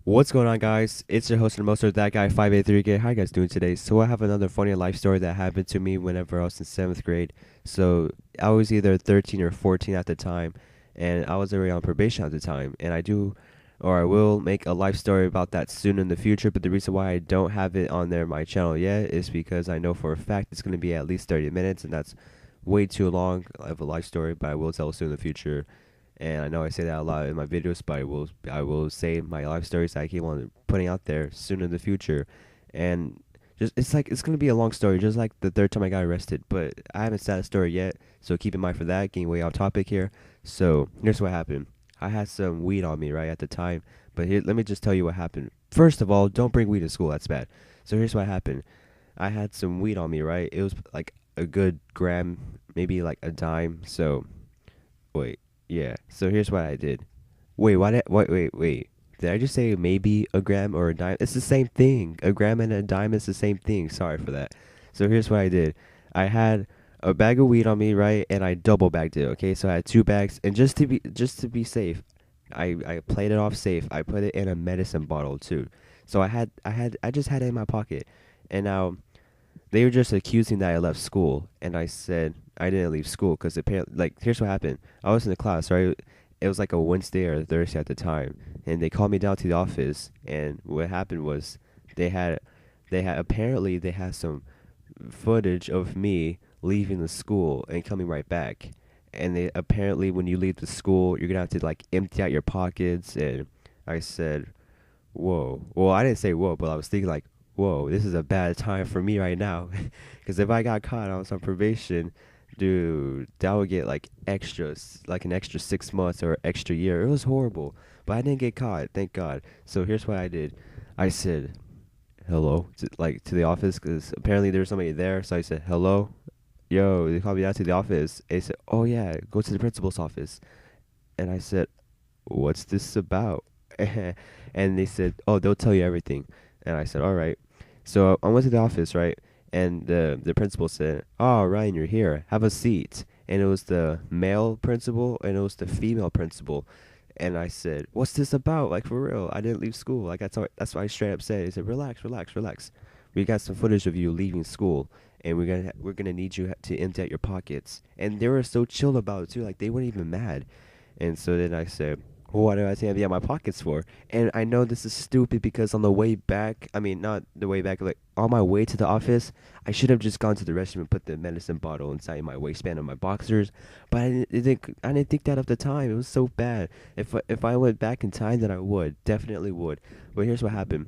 What's going on, guys? It's your host and most of that guy 583K. How you guys doing today? So I have another funny life story that happened to me whenever I was in seventh grade. So I was either 13 or 14 at the time, and I was already on probation at the time. And I will make a life story about that soon in the future. But the reason why I don't have it on there my channel yet is because I know for a fact it's going to be at least 30 minutes, and that's way too long of a life story. But I will tell soon in the future. And I know I say that a lot in my videos, but I will say my life stories I keep on putting out there soon in the future. And just it's gonna be a long story, just like the third time I got arrested. But I haven't said a story yet, so keep in mind for that. Getting way off topic here. So here's what happened. I had some weed on me right at the time, but here let me just tell you what happened. First of all, don't bring weed to school. That's bad. So here's what happened. I had some weed on me, right? It was like a good gram, maybe like a dime. So wait, yeah. So here's what I did. Wait. Did I just say maybe a gram or a dime? It's the same thing. A gram and a dime is the same thing. Sorry for that. So here's what I did. I had a bag of weed on me, right? And I double bagged it. Okay, so I had two bags, and just to be safe, I played it off safe. I put it in a medicine bottle too. So I just had it in my pocket, and now they were just accusing that I left school, and I said I didn't leave school because apparently, like, here's what happened. I was in the class, right? It was like a Wednesday or a Thursday at the time, and they called me down to the office. And what happened was they had, they had some footage of me leaving the school and coming right back. And they apparently, when you leave the school, you're gonna have to like empty out your pockets. And I said, whoa. Well, I didn't say whoa, but I was thinking like, whoa, this is a bad time for me right now. Because if I got caught, I was on probation, dude, that would get like extras, like an extra 6 months or extra year. It was horrible, but I didn't get caught, thank God. So here's what I did. I said hello to the office because apparently there was somebody there. So I said hello, yo. They called me out to the office. They said, oh yeah, go to the principal's office. And I said, what's this about? And they said, oh, they'll tell you everything. And I said, all right. So I went to the office, right? And the principal said, oh, Ryan, you're here. Have a seat. And it was the male principal and it was the female principal. And I said, what's this about? Like, for real, I didn't leave school. Like, that's what I straight up said. He said, relax, relax, relax. We got some footage of you leaving school, and we're gonna need you to empty out your pockets. And they were so chill about it too. Like, they weren't even mad. And so then I said, well, what do I have my pockets for? And I know this is stupid because on the way back, I mean, not the way back, like on my way to the office, I should have just gone to the restroom and put the medicine bottle inside my waistband of my boxers. But I didn't think that at the time. It was so bad. If I went back in time, then I would, definitely would. But here's what happened.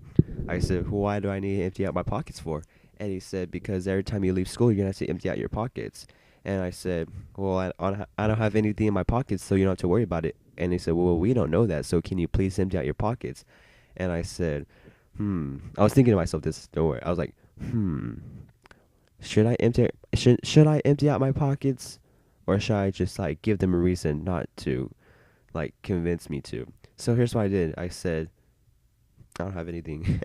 I said, well, why do I need to empty out my pockets for? And he said, because every time you leave school, you're gonna have to empty out your pockets. And I said, well, I don't have anything in my pockets, so you don't have to worry about it. And he said, well, we don't know that, so can you please empty out your pockets? And I said, I was thinking to myself, this, don't worry. I was like, should I empty out my pockets, or should I just like give them a reason not to, like convince me to? So here's what I did. I said, I don't have anything,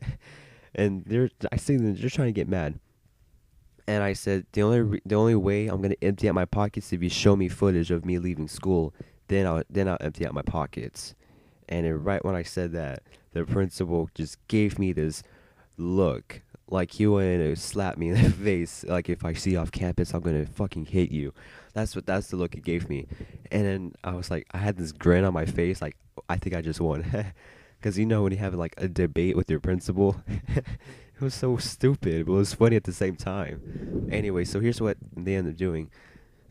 and I think they're just trying to get mad. And I said the only way I'm gonna empty out my pockets is if you show me footage of me leaving school. Then I'll empty out my pockets. And then right when I said that, the principal just gave me this look like he wanted to slap me in the face. Like, if I see you off campus, I'm gonna fucking hit you. That's the look he gave me. And then I was like, I had this grin on my face, like I think I just won. Because you know when you have like a debate with your principal, it was so stupid, but it was funny at the same time. Anyway, so here's what they ended up doing.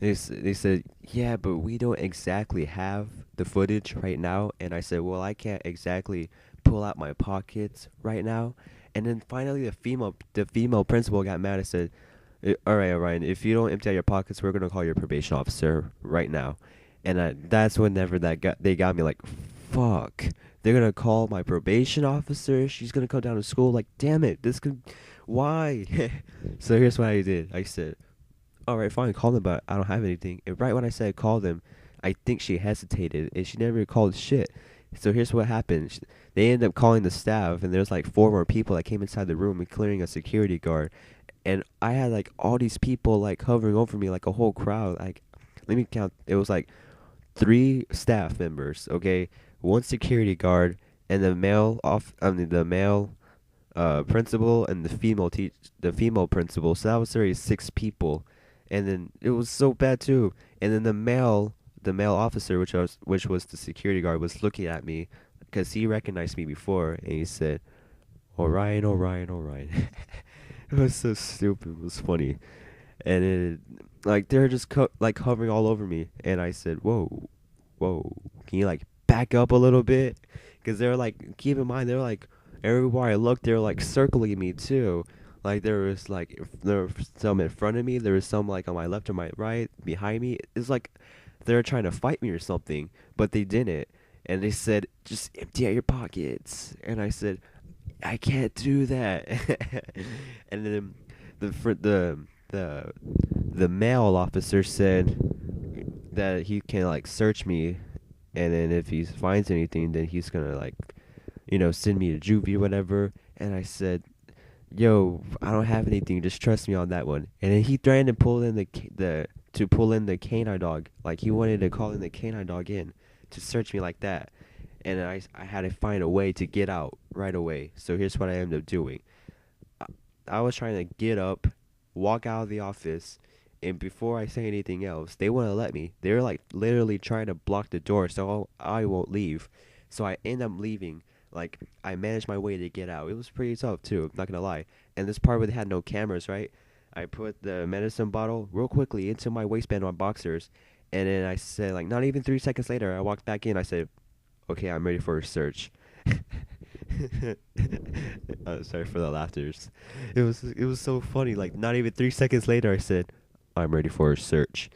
They said, yeah, but we don't exactly have the footage right now. And I said, well, I can't exactly pull out my pockets right now. And then finally, the female principal got mad and said, all right, Ryan, if you don't empty out your pockets, we're gonna call your probation officer right now. And that's whenever they got me like, fuck. They're gonna call my probation officer. She's gonna come down to school. Like, damn it, this could, why? So here's what I did. I said, all right, fine, call them, but I don't have anything. And right when I said call them, I think she hesitated and she never called shit. So here's what happened. They ended up calling the staff, and there's like four more people that came inside the room, including a security guard. And I had like all these people like hovering over me, like a whole crowd. Like, let me count. It was like three staff members, okay, one security guard, and the male principal and the female principal. So that was already 6 people, and then it was so bad too. And then the male officer, which was the security guard, was looking at me because he recognized me before, and he said, "Orion, Orion, Orion." It was so stupid. It was funny, and it like they're just like hovering all over me, and I said, "Whoa, whoa, can you like back up a little bit?" Because they're like, keep in mind, they're like everywhere I looked, they're like circling me too. Like there was some in front of me, there was some like on my left or my right, behind me. It's like they're trying to fight me or something, but they didn't. And they said, "Just empty out your pockets." And I said, "I can't do that." And then the fr- the male officer said that he can like search me, and then if he finds anything, then he's gonna like send me to juvie or whatever. And I said, "Yo, I don't have anything. Just trust me on that one." And then he threatened to pull in to pull in the canine dog. Like he wanted to call in the canine dog in to search me like that. And I had to find a way to get out right away. So here's what I ended up doing. I, I was trying to get up, walk out of the office, and before I say anything else, they wouldn't let me. They were like literally trying to block the door so I won't leave. So I end up leaving. Like I managed my way to get out. It was pretty tough too, not gonna lie. And this part where they had no cameras, right? I put the medicine bottle real quickly into my waistband on boxers, and then I said, like, not even 3 seconds later, I walked back in. I said, "Okay, I'm ready for a search." Sorry for the laughters. It was so funny. Like not even 3 seconds later, I said, "I'm ready for a search."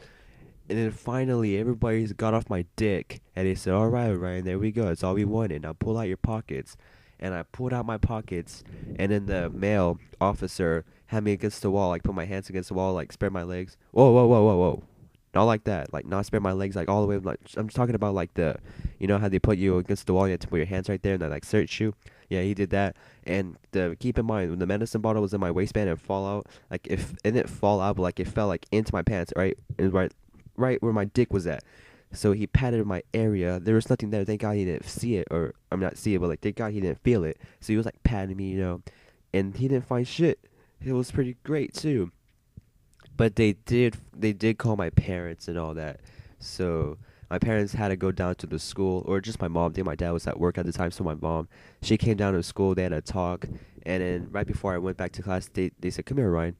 And then finally, everybody's got off my dick, and they said, "All right, Ryan, there we go. That's all we wanted. Now pull out your pockets." And I pulled out my pockets, and then the male officer had me against the wall, like put my hands against the wall, like spread my legs. Whoa, whoa, whoa, whoa, whoa. Not like that. Like not spread my legs like all the way. Like I'm talking about like how they put you against the wall, you have to put your hands right there, and they like search you. Yeah, he did that. And keep in mind when the medicine bottle was in my waistband and fall out, like if it didn't fall out, but like it fell like into my pants, right, and right where my dick was at. So he patted my area. There was nothing there. Thank God he didn't see it, or I'm not see it, but like thank God he didn't feel it. So he was like patting me, and he didn't find shit. It was pretty great too. But they did call my parents and all that. So my parents had to go down to the school, or just my mom. I think my dad was at work at the time, so my mom, she came down to the school. They had a talk, and then right before I went back to class, they said, "Come here, Ryan,"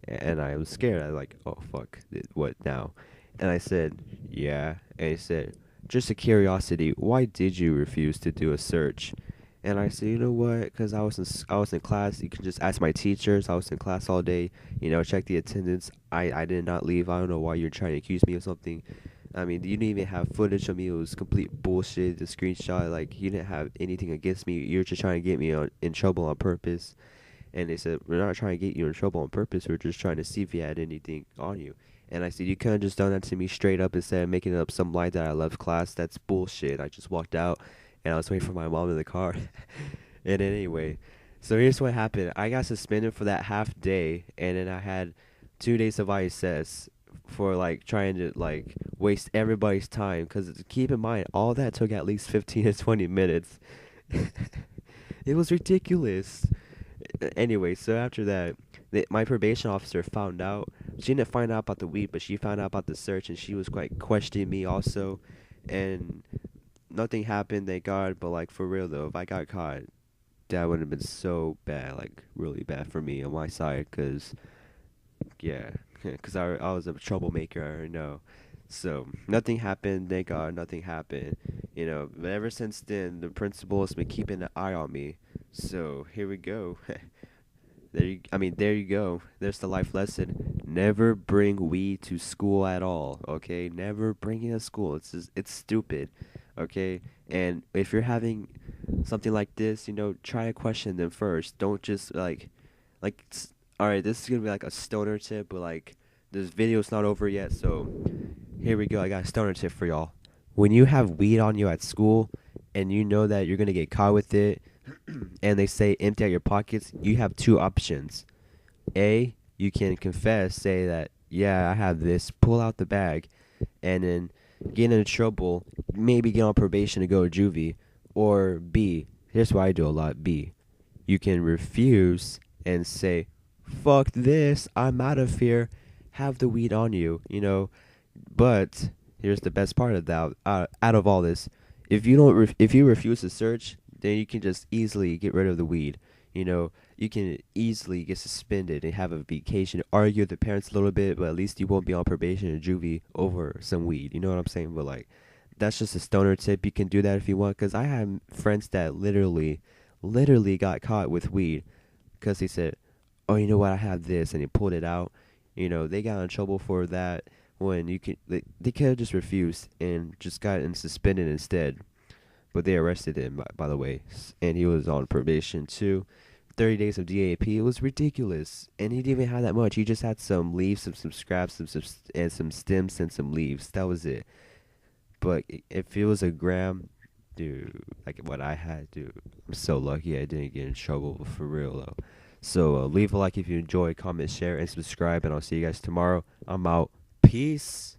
and I was scared. I was like, "Oh fuck, what now?" And I said, "Yeah," and he said, "Just a curiosity, why did you refuse to do a search?" And I said, "You know what? Because I was in class. You can just ask my teachers. I was in class all day. Check the attendance. I did not leave. I don't know why you're trying to accuse me of something. I mean, you didn't even have footage of me. It was complete bullshit. The screenshot, like, you didn't have anything against me. You're just trying to get me in trouble on purpose." And they said, "We're not trying to get you in trouble on purpose. We're just trying to see if you had anything on you." And I said, "You could have just done that to me straight up instead of making up some lie that I left class. That's bullshit." I just walked out, and I was waiting for my mom in the car. And anyway, so here's what happened. I got suspended for that half day, and then I had 2 days of ISS for like trying to like waste everybody's time. Cause keep in mind, all that took at least 15 to 20 minutes. It was ridiculous. Anyway, so after that, my probation officer found out. She didn't find out about the weed, but she found out about the search, and she was quite questioning me also. And nothing happened, thank God. But like for real though, if I got caught, that would have been so bad, like really bad for me on my side, cause yeah, cause I was a troublemaker, I already know. So nothing happened, thank God, nothing happened. But ever since then, the principal has been keeping an eye on me. So here we go. There you go. There's the life lesson. Never bring weed to school at all. Okay, never bring it to school. It's stupid. Okay, and if you're having something like this, try to question them first. Don't just all right, this is gonna be like a stoner tip, but like this video's not over yet, so here we go. I got a stoner tip for y'all. When you have weed on you at school, and you know that you're gonna get caught with it, and they say empty out your pockets, you have two options. A, you can confess, say that, "Yeah, I have this," pull out the bag, and then get into trouble, maybe get on probation to go to juvie. Or B, Here's what I do a lot. B, you can refuse and say, "Fuck this! I'm out of here." Have the weed on you, you know. But here's the best part of that. Out of all this, if you refuse to search, then you can just easily get rid of the weed. You know, you can easily get suspended and have a vacation, argue with the parents a little bit, but at least you won't be on probation or juvie over some weed. You know what I'm saying? But like, that's just a stoner tip. You can do that if you want. Cause I have friends that literally got caught with weed, cause he said, "Oh, you know what? I have this," and he pulled it out. You know, they got in trouble for that when they could have just refused and just gotten suspended instead. But they arrested him, by the way, and he was on probation too. 30 days of DAP. It was ridiculous, and he didn't even have that much. He just had some leaves, some scraps, and some stems and some leaves. That was it. But if it was a gram, dude, like what I had, dude, I'm so lucky I didn't get in trouble for real though. So leave a like if you enjoy, comment, share, and subscribe, and I'll see you guys tomorrow. I'm out. Peace.